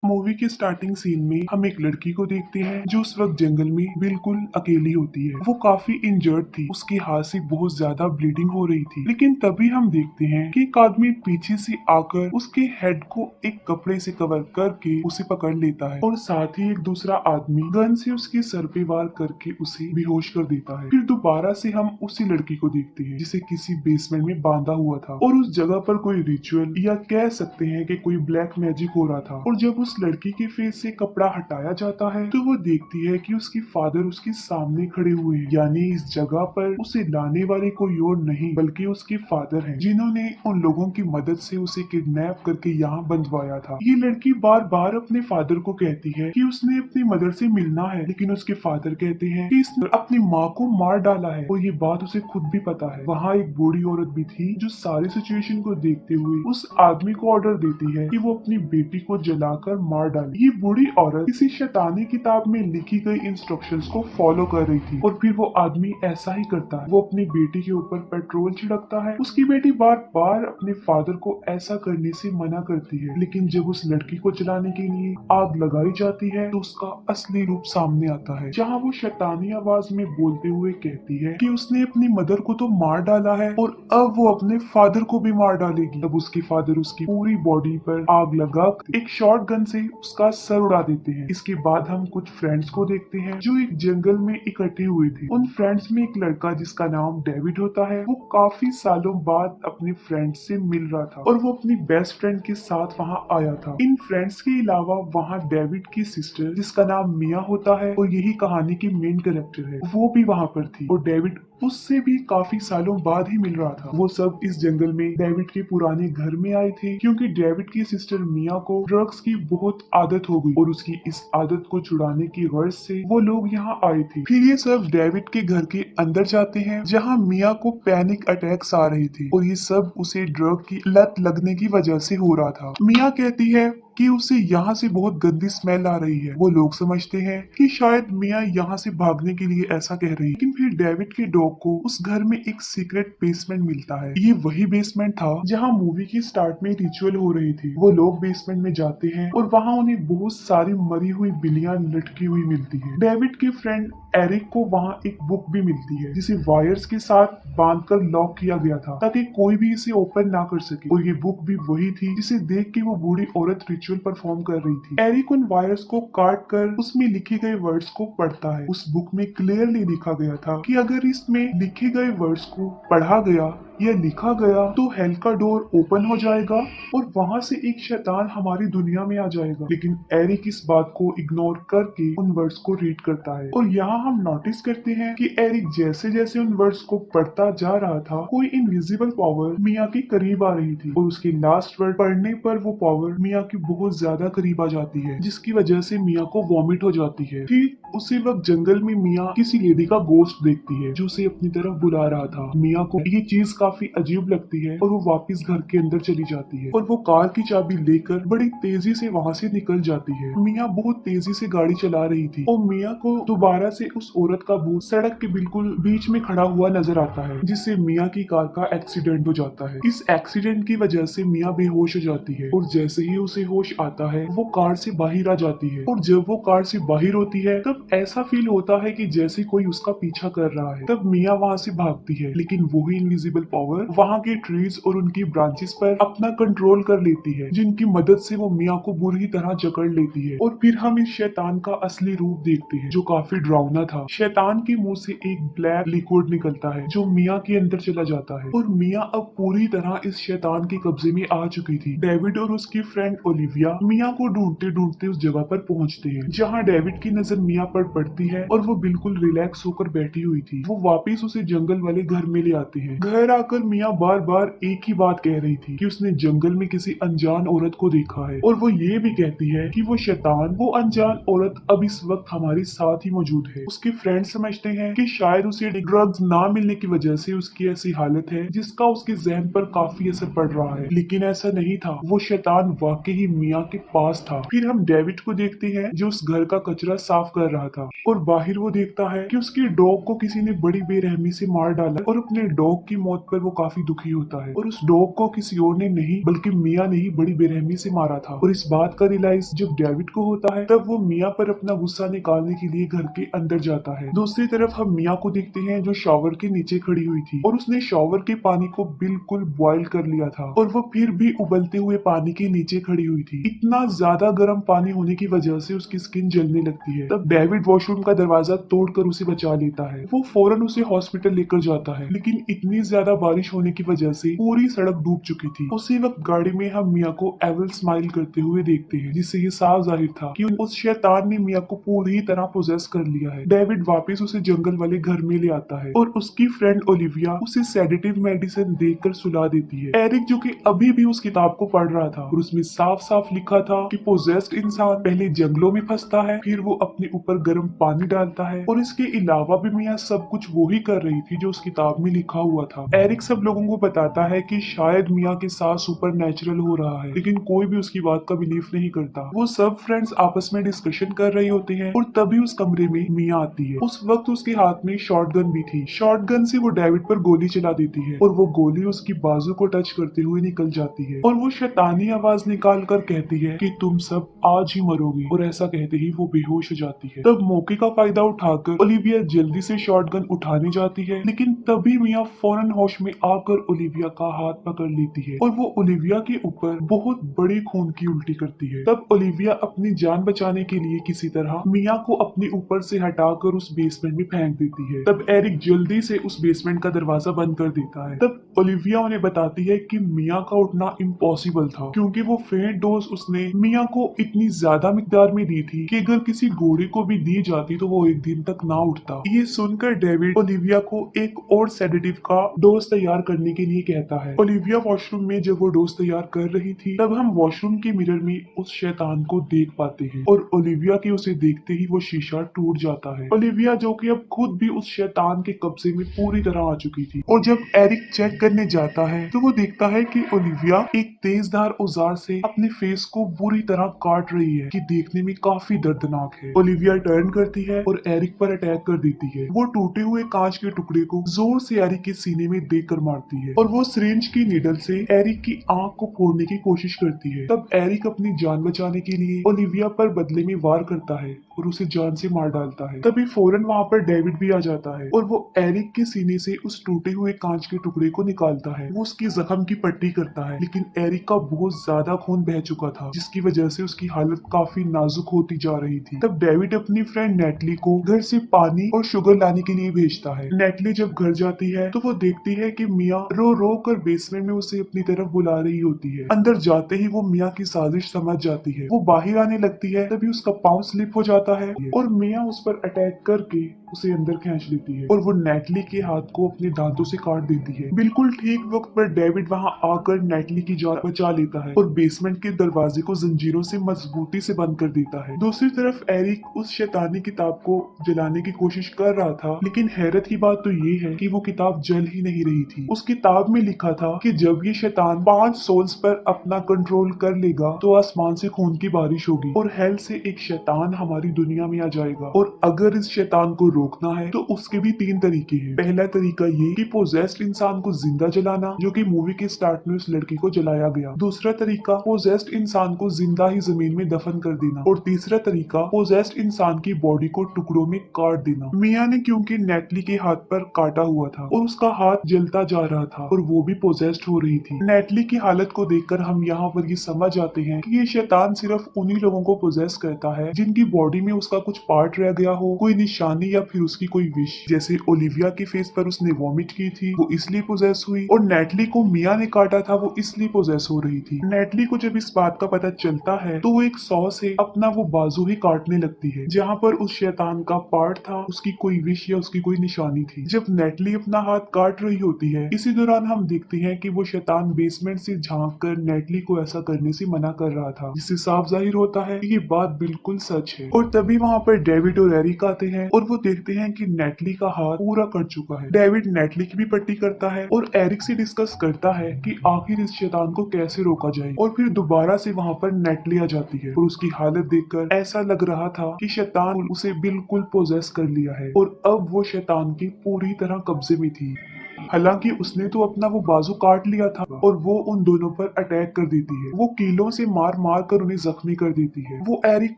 Movie के starting scene में हम एक लड़की को देखते हैं जो उस वक्त जंगल में बिल्कुल अकेली होती है। वो काफी इंजर्ड थी, उसके हाथ से बहुत ज्यादा ब्लीडिंग हो रही थी। लेकिन तभी हम देखते हैं कि एक आदमी पीछे से आकर उसके हेड को एक कपड़े से कवर करके उसे पकड़ लेता है और साथ ही एक दूसरा आदमी गन से उसके सर पे वार करके उसे बेहोश कर देता है। फिर दोबारा से हम उसी लड़की को देखते हैं जिसे किसी बेसमेंट में बांधा हुआ था और उस जगह पर कोई रिचुअल या कह सकते हैं कि कोई ब्लैक मैजिक हो रहा था। और जब उस लड़की के फेस से कपड़ा हटाया जाता है तो वो देखती है कि उसकी फादर उसके सामने खड़े हुए हैं, यानी इस जगह पर उसे लाने वाले कोई और नहीं बल्कि उसके फादर हैं, जिन्होंने उन लोगों की मदद से उसे किडनैप करके यहाँ बंधवाया था। ये लड़की बार बार अपने फादर को कहती है कि उसने अपनी मदर से मिलना है, लेकिन उसके फादर कहते हैं कि इसने अपनी माँ को मार डाला है और ये बात उसे खुद भी पता है। वहाँ एक बूढ़ी औरत भी थी जो सारी सिचुएशन को देखते हुए उस आदमी को ऑर्डर देती है कि वो अपनी बेटी को जलाकर मार डाले। ये बूढ़ी औरत किसी शैतानी किताब में लिखी गई इंस्ट्रक्शंस को फॉलो कर रही थी और फिर वो आदमी ऐसा ही करता है। वो अपनी बेटी के ऊपर पेट्रोल छिड़कता है। उसकी बेटी बार बार अपने फादर को ऐसा करने से मना करती है, लेकिन जब उस लड़की को जलाने के लिए आग लगाई जाती है तो उसका असली रूप सामने आता है, जहाँ वो शैतानी आवाज में बोलते हुए कहती है कि उसने अपनी मदर को तो मार डाला है और अब वो अपने फादर को भी मार डालेगी। तब उसके फादर उसकी पूरी बॉडी पर आग लगा एक शॉर्ट गन से उसका सर उड़ा देते हैं। इसके बाद हम कुछ फ्रेंड्स को देखते हैं जो एक जंगल में इकट्ठे हुए थे। उन फ्रेंड्स में एक लड़का जिसका नाम डेविड होता है, वो काफी सालों बाद अपने फ्रेंड से मिल रहा था और वो अपनी बेस्ट फ्रेंड के साथ वहाँ आया था। इन फ्रेंड्स के अलावा वहाँ डेविड की सिस्टर जिसका नाम मिया होता है और यही कहानी की मेन कैरेक्टर है, वो भी वहाँ पर थी और डेविड उससे भी काफी सालों बाद ही मिल रहा था। वो सब इस जंगल में डेविड के पुराने घर में आए थे क्योंकि डेविड की सिस्टर मिया को ड्रग्स की बहुत आदत हो गई और उसकी इस आदत को छुड़ाने की गर्ज से वो लोग यहाँ आए थे। फिर ये सब डेविड के घर के अंदर जाते हैं जहाँ मिया को पैनिक अटैक्स आ रही थी और ये सब उसे ड्रग की लत लगने की वजह से हो रहा था। मिया कहती है कि उसे यहाँ से बहुत गंदी स्मेल आ रही है। वो लोग समझते हैं कि शायद मिया यहाँ से भागने के लिए ऐसा कह रही है, लेकिन फिर डेविड के डॉग को उस घर में एक सीक्रेट बेसमेंट मिलता है। ये वही बेसमेंट था जहाँ मूवी की स्टार्ट में रिचुअल हो रही थी। वो लोग बेसमेंट में जाते हैं और वहाँ उन्हें बहुत सारी मरी हुई बिल्लियां लटकी हुई मिलती है। डेविड के फ्रेंड एरिक को वहाँ एक बुक भी मिलती है जिसे वायर्स के साथ बांधकर लॉक किया गया था ताकि कोई भी इसे ओपन ना कर सके, और ये बुक भी वही थी जिसे देख के वो बूढ़ी औरत रिचुअल परफॉर्म कर रही थी। एरिक उन वायर्स को काट कर उसमें लिखे गए वर्ड्स को पढ़ता है। उस बुक में क्लियरली लिखा गया था कि अगर इसमें लिखे गए वर्ड्स को पढ़ा गया या लिखा गया तो हेल का डोर ओपन हो जाएगा और वहां से एक शैतान हमारी दुनिया में आ जाएगा। लेकिन एरिक इस बात को इग्नोर करके उन वर्ड्स को रीड करता है और यहाँ हम नोटिस करते हैं कि एरिक जैसे जैसे उन वर्ड्स को पढ़ता जा रहा था कोई इनविजिबल पावर मिया के करीब आ रही थी और उसके लास्ट वर्ड पढ़ने पर वो पावर मिया के बहुत ज्यादा करीब आ जाती है, जिसकी वजह से मिया को वॉमिट हो जाती है। ठीक उसी वक्त जंगल में मिया किसी लेडी का गोश्त देखती है जो उसे अपनी तरफ बुला रहा था। मिया को ये चीज काफी अजीब लगती है और वो वापस घर के अंदर चली जाती है और वो कार की चाबी लेकर बड़ी तेजी से वहाँ से निकल जाती है। मिया बहुत तेजी से गाड़ी चला रही थी और मिया को दोबारा से उस औरत का भूत सड़क के बिल्कुल बीच में खड़ा हुआ नजर आता है, जिससे मिया की कार का एक्सीडेंट हो जाता है। इस एक्सीडेंट की वजह से मिया बेहोश हो जाती है और जैसे ही उसे होश आता है वो कार से बाहर आ जाती है और जब वो कार से बाहर होती है तब ऐसा फील होता है कि जैसे कोई उसका पीछा कर रहा है। तब मिया वहाँ से भागती है, लेकिन वही इनविजिबल पावर वहाँ के ट्रीज और उनकी ब्रांचेस पर अपना कंट्रोल कर लेती है, जिनकी मदद से वो मिया को बुरी तरह जकड़ लेती है। और फिर हम इस शैतान का असली रूप देखते हैं जो काफी डरावना था। शैतान के मुंह से एक ब्लैक लिक्विड निकलता है जो मिया के अंदर चला जाता है और मिया अब पूरी तरह इस शैतान के कब्जे में आ चुकी थी। डेविड और उसकी फ्रेंड ओलिविया मिया को ढूंढते ढूंढते उस जगह पर पहुंचते हैं जहाँ डेविड की नजर मिया पर पड़ती है और वो बिल्कुल रिलैक्स होकर बैठी हुई थी। वो वापस उसे जंगल वाले घर में ले आते हैं। घर आकर मिया बार बार एक ही बात कह रही थी कि उसने जंगल में किसी अनजान औरत को देखा है और वो ये भी कहती है कि वो शैतान, वो अनजान औरत अब इस वक्त हमारे साथ ही मौजूद है। उसके फ्रेंड समझते हैं कि शायद उसे ड्रग्स ना मिलने की वजह से उसकी ऐसी हालत है जिसका उसके जहन पर काफी असर पड़ रहा है, लेकिन ऐसा नहीं था। वो शैतान वाकई ही मिया के पास था। फिर हम डेविड को देखते हैं जो उस घर का कचरा साफ कर रहा था और बाहर वो देखता है कि उसकी डॉग को किसी ने बड़ी बेरहमी से मार डाला और अपने डॉग की मौत पर वो काफी दुखी होता है और उस डॉग को किसी और ने नहीं बल्कि मिया ने ही बड़ी बेरहमी से मारा था। और इस बात का रियलाइज जब डेविड को होता है तब वो मिया पर अपना गुस्सा निकालने के लिए घर के अंदर जाता है। दूसरी तरफ हम मिया को देखते हैं जो शॉवर के नीचे खड़ी हुई थी और उसने शॉवर के पानी को बिल्कुल बॉयल कर लिया था और वो फिर भी उबलते हुए पानी के नीचे खड़ी हुई थी। इतना ज्यादा गर्म पानी होने की वजह से उसकी स्किन जलने लगती है। तब डेविड वॉशरूम का दरवाजा तोड़कर उसे बचा लेता है। वो फौरन उसे हॉस्पिटल लेकर जाता है, लेकिन इतनी ज्यादा बारिश होने की वजह से पूरी सड़क डूब चुकी थी। उसी वक्त गाड़ी में हम मिया को एविल स्माइल करते हुए देखते हैं, जिससे ये साफ जाहिर था कि उस शैतान ने मिया को पूरी तरह पोजेस कर लिया है। डेविड वापस उसे जंगल वाले घर में ले आता है और उसकी फ्रेंड ओलिविया उसे सेडेटिव मेडिसिन देकर सुला देती है। एरिक जो कि अभी भी उस किताब को पढ़ रहा था और उसमें साफ साफ लिखा था कि पोजेस्ड इंसान पहले जंगलों में फंसता है, फिर वो अपने ऊपर गर्म पानी डालता है और इसके अलावा भी मिया सब कुछ वो ही कर रही थी जो उस किताब में लिखा हुआ था। एरिक सब लोगों को बताता है कि शायद मिया के साथ सुपर नेचुरल हो रहा है, लेकिन कोई भी उसकी बात का बिलीव नहीं करता। वो सब फ्रेंड्स आपस में डिस्कशन कर रहे होते हैं और तभी उस कमरे में मिया आती है। उस वक्त उसके हाथ में शॉटगन भी थी। शॉटगन से वो डेविड पर गोली चला देती है और वो गोली उसकी बाजू को टच करते हुए निकल जाती है और वो शैतानी आवाज निकाल कर कहती है कि तुम सब आज ही मरोगे और ऐसा कहते ही वो बेहोश हो जाती है। तब मौके का फायदा उठाकर ओलिविया जल्दी से शॉटगन उठाने जाती है, लेकिन तभी मिया फौरन होश में आकर ओलिविया का हाथ पकड़ लेती है और वो ओलिविया के ऊपर बहुत बड़ी खून की उल्टी करती है। तब ओलिविया अपनी जान बचाने के लिए किसी तरह मिया को अपने ऊपर से हटाकर उस बेसमेंट में फेंक देती है। तब एरिक जल्दी से उस बेसमेंट का दरवाजा बंद कर देता है। तब ओलिविया उन्हें बताती है कि मिया का उठना इम्पॉसिबल था, क्योंकि वो फेंट डोज उसने मिया को इतनी ज्यादा मिकदार में दी थी कि अगर किसी घोड़े को भी दी जाती तो वो एक दिन तक ना उठता। ये सुनकर डेविड ओलिविया को एक और सेडेटिव का डोज तैयार करने के लिए कहता है। ओलिविया वॉशरूम में जब वो डोज तैयार कर रही थी तब हम वॉशरूम के मिरर में उस शैतान को देख पाते हैं और ओलिविया के उसे देखते ही वो शीशा टूट जाता है। ओलिविया जो कि अब खुद भी उस शैतान के कब्जे में पूरी तरह आ चुकी थी और जब एरिक चेक करने जाता है तो वो देखता है कि ओलिविया एक तेजधार औजार से अपने फेस को बुरी तरह काट रही है, कि देखने में काफी दर्दनाक है। ओलिविया टर्न करती है और एरिक पर अटैक कर देती है। वो टूटे हुए कांच के टुकड़े को जोर से एरिक के सीने में देकर मारती है और वो सिरिंज की नीडल से एरिक की आंख को फोड़ने की कोशिश करती है। तब एरिक अपनी जान बचाने के लिए ओलिविया पर बदले में वार करता है और उसे जान से मार डालता है। तभी फौरन वहाँ पर डेविड भी आ जाता है और वो एरिक के सीने से उस टूटे हुए कांच के टुकड़े को निकालता है। वो उसकी जख्म की पट्टी करता है, लेकिन एरिक का बहुत ज्यादा खून बह चुका था, जिसकी वजह से उसकी हालत काफी नाजुक होती जा रही थी। तब डेविड अपनी फ्रेंड नेटली को घर से पानी और शुगर लाने के लिए भेजता है। नेटली जब घर जाती है तो वो देखती है कि मिया रो रो कर बेसमेंट में उसे अपनी तरफ बुला रही होती है। अंदर जाते ही वो मिया की साजिश समझ जाती है। वो बाहर आने लगती है, तभी उसका पाँव स्लिप हो जाता है और मिया उस पर अटैक करके उसे अंदर खींच लेती है और वो नेटली के हाथ को अपने दांतों से काट देती है। बिल्कुल ठीक वक्त पर डेविड वहाँ आकर नेटली की जान बचा लेता है और बेसमेंट के दरवाजे को जंजीरों से मजबूती से बंद कर देता है। दूसरी तरफ एरिक उस शैतानी किताब को जलाने की कोशिश कर रहा था, लेकिन हैरत की बात तो ये है कि वो किताब जल ही नहीं रही थी। उस किताब में लिखा था कि जब ये शैतान 5 सोल्स पर अपना कंट्रोल कर लेगा तो आसमान से खून की बारिश होगी और हेल से एक शैतान हमारी दुनिया में आ जाएगा, और अगर इस शैतान को रोकना है तो उसके भी 3 तरीके हैं। पहला तरीका ये कि पोजेस्ड इंसान को जिंदा जलाना, जो कि मूवी के स्टार्ट में उस लड़की को जलाया गया। दूसरा तरीका पोजेस्ड इंसान को जिंदा ही जमीन में दफन कर देना, और तीसरा तरीका पोजेस्ड इंसान की बॉडी को टुकड़ों में काट देना। मिया ने क्योंकि नेटली के हाथ पर काटा हुआ था और उसका हाथ जलता जा रहा था और वो भी पोजेस्ड हो रही थी। नेटली की हालत को देखकर हम यहाँ पर ये समझ आते हैं कि ये शैतान सिर्फ उन्हीं लोगों को पोजेस करता है जिनकी बॉडी में उसका कुछ पार्ट रह गया हो, कोई निशानी या फिर उसकी कोई विश। जैसे ओलिविया के फेस पर उसने वॉमिट की थी, वो इसलिए पोजेस हुई, और नेटली को मिया ने काटा था, वो इसलिए पोजेस हो रही थी। नेटली को जब इस बात का पता चलता है तो वो एक सौ से अपना वो बाजू ही काटने लगती है जहाँ पर उस शैतान का पार्ट था, उसकी कोई विश या उसकी कोई निशानी थी। जब नेटली अपना हाथ काट रही होती है, इसी दौरान हम देखते हैं कि वो शैतान बेसमेंट से झांक कर नेटली को ऐसा करने से मना कर रहा था, जिससे साफ जाहिर होता है कि ये बात बिल्कुल सच है। और तभी वहाँ पर डेविड और एरिक आते हैं और वो देखते हैं कि नेटली का हाथ पूरा कट चुका है। डेविड नेटली की भी पट्टी करता है और एरिक से डिस्कस करता है कि आखिर इस शैतान को कैसे रोका जाए, और फिर दोबारा से वहाँ पर नेटली आ जाती है और उसकी हालत देखकर ऐसा लग रहा था कि शैतान उसे बिल्कुल पोजेस कर लिया है और अब वो शैतान के पूरी तरह कब्जे में थी। हालांकि उसने तो अपना वो बाजू काट लिया था और वो उन दोनों पर अटैक कर देती है। वो कीलों से मार मार कर उन्हें जख्मी कर देती है। वो एरिक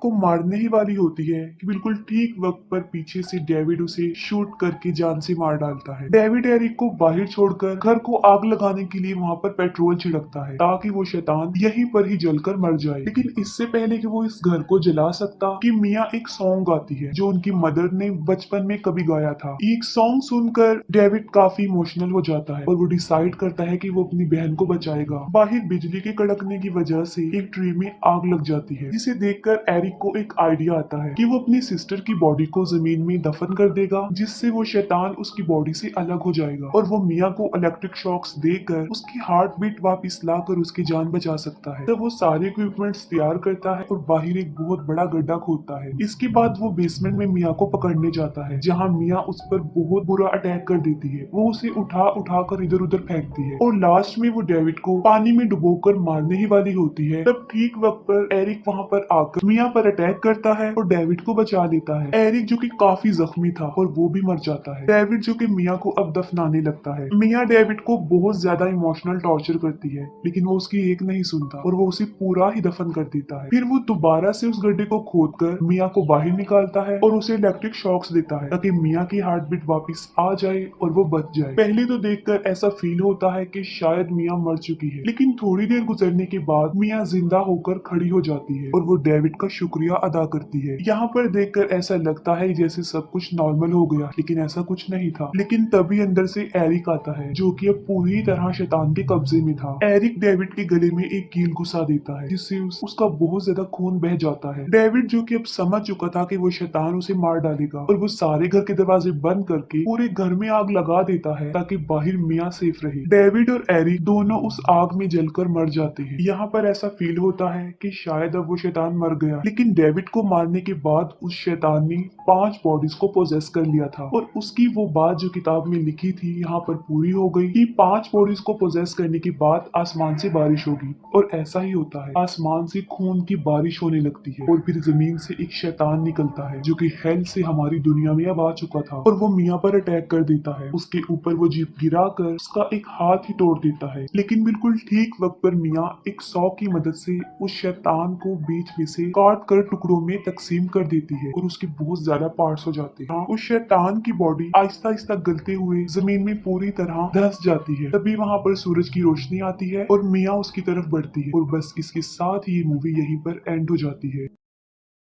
को मारने ही वाली होती है कि बिल्कुल ठीक वक्त पर पीछे से डेविड उसे शूट करके जान से मार डालता है। डेविड एरिक को बाहर छोड़कर घर को आग लगाने के लिए वहाँ पर पेट्रोल छिड़कता है ताकि वो शैतान यहीं पर ही जलकर मर जाए। लेकिन इससे पहले कि वो इस घर को जला सकता कि मिया एक सॉन्ग गाती है जो उनकी मदर ने बचपन में कभी गाया था। एक सॉन्ग सुनकर डेविड काफी इमोशनल हो जाता है और वो डिसाइड करता है कि वो अपनी बहन को बचाएगा। बाहर बिजली के कड़कने की वजह से एक ट्री में आग लग जाती है, जिसे देखकर एरिक को एक आइडिया आता है कि वो अपनी सिस्टर की बॉडी को जमीन में दफन कर देगा, जिससे वो शैतान उसकी बॉडी से अलग हो जाएगा और वो मिया को इलेक्ट्रिक शॉक्स देकर उसकी हार्ट बीट वापिस लाकर उसकी जान बचा सकता है। तब वो सारे इक्विपमेंट्स तैयार करता है और बाहर एक बहुत बड़ा गड्ढा खोदता है। इसके बाद वो बेसमेंट में मिया को पकड़ने जाता है, जहाँ मिया उस पर बहुत बुरा अटैक कर देती है। वो उसे उठा उठा कर इधर उधर फेंकती है और लास्ट में वो डेविड को पानी में डुबोकर मारने ही वाली होती है। तब ठीक वक्त पर एरिक वहाँ पर आकर मिया पर अटैक करता है और डेविड को बचा लेता है। एरिक जो कि काफी जख्मी था और वो भी मर जाता है। डेविड जो कि मिया को अब दफनाने लगता है। मिया डेविड को बहुत ज्यादा इमोशनल टॉर्चर करती है, लेकिन वो उसकी एक नहीं सुनता और वो उसे पूरा ही दफन कर देता है। फिर वो दोबारा से उस गड्ढे को खोदकर मिया को बाहर निकालता है और उसे इलेक्ट्रिक शॉक्स देता है ताकि मिया की हार्ट बीट वापिस आ जाए और वो बच जाए। पहले तो देखकर ऐसा फील होता है कि शायद मिया मर चुकी है, लेकिन थोड़ी देर गुजरने के बाद मिया जिंदा होकर खड़ी हो जाती है और वो डेविड का शुक्रिया अदा करती है। यहाँ पर देखकर ऐसा लगता है जैसे सब कुछ नॉर्मल हो गया, लेकिन ऐसा कुछ नहीं था। लेकिन तभी अंदर से एरिक आता है जो कि अब पूरी तरह शैतान के कब्जे में था। एरिक डेविड के गले में एक कील घुसा देता है, जिससे उसका बहुत ज्यादा खून बह जाता है। डेविड जो कि अब समझ चुका था कि वो शैतान उसे मार डालेगा और वो सारे घर के दरवाजे बंद करके पूरे घर में आग लगा देता है ताकि बाहर मिया सेफ रहे। डेविड और एरिक दोनों उस आग में जलकर मर जाते हैं। यहाँ पर ऐसा फील होता है कि शायद अब वो शैतान मर गया, लेकिन डेविड को मारने के बाद उस शैतान ने 5 बॉडीज को पोजेस कर लिया था और उसकी वो बात जो किताब में लिखी थी यहाँ पर पूरी हो गई कि 5 बॉडीज को पोजेस करने के बाद आसमान से बारिश होगी। और ऐसा ही होता है, आसमान से खून की बारिश होने लगती है और फिर जमीन से एक शैतान निकलता है जो कि हेल से हमारी दुनिया में अब आ चुका था और वो मिया पर अटैक कर देता है। उसके ऊपर वो जीप गिराकर उसका एक हाथ ही तोड़ देता है, लेकिन बिल्कुल ठीक वक्त पर मिया एक सौ की मदद से उस शैतान को बीच में से काट कर टुकड़ों में तकसीम कर देती है और उसके बहुत ज्यादा पार्ट्स हो जाते हैं। उस शैतान की बॉडी आहिस्ता आहिस्ता गलते हुए जमीन में पूरी तरह धंस जाती है। तभी वहाँ पर सूरज की रोशनी आती है और मिया उसकी तरफ बढ़ती है और बस इसके साथ ही ये मूवी यहीं पर एंड हो जाती है।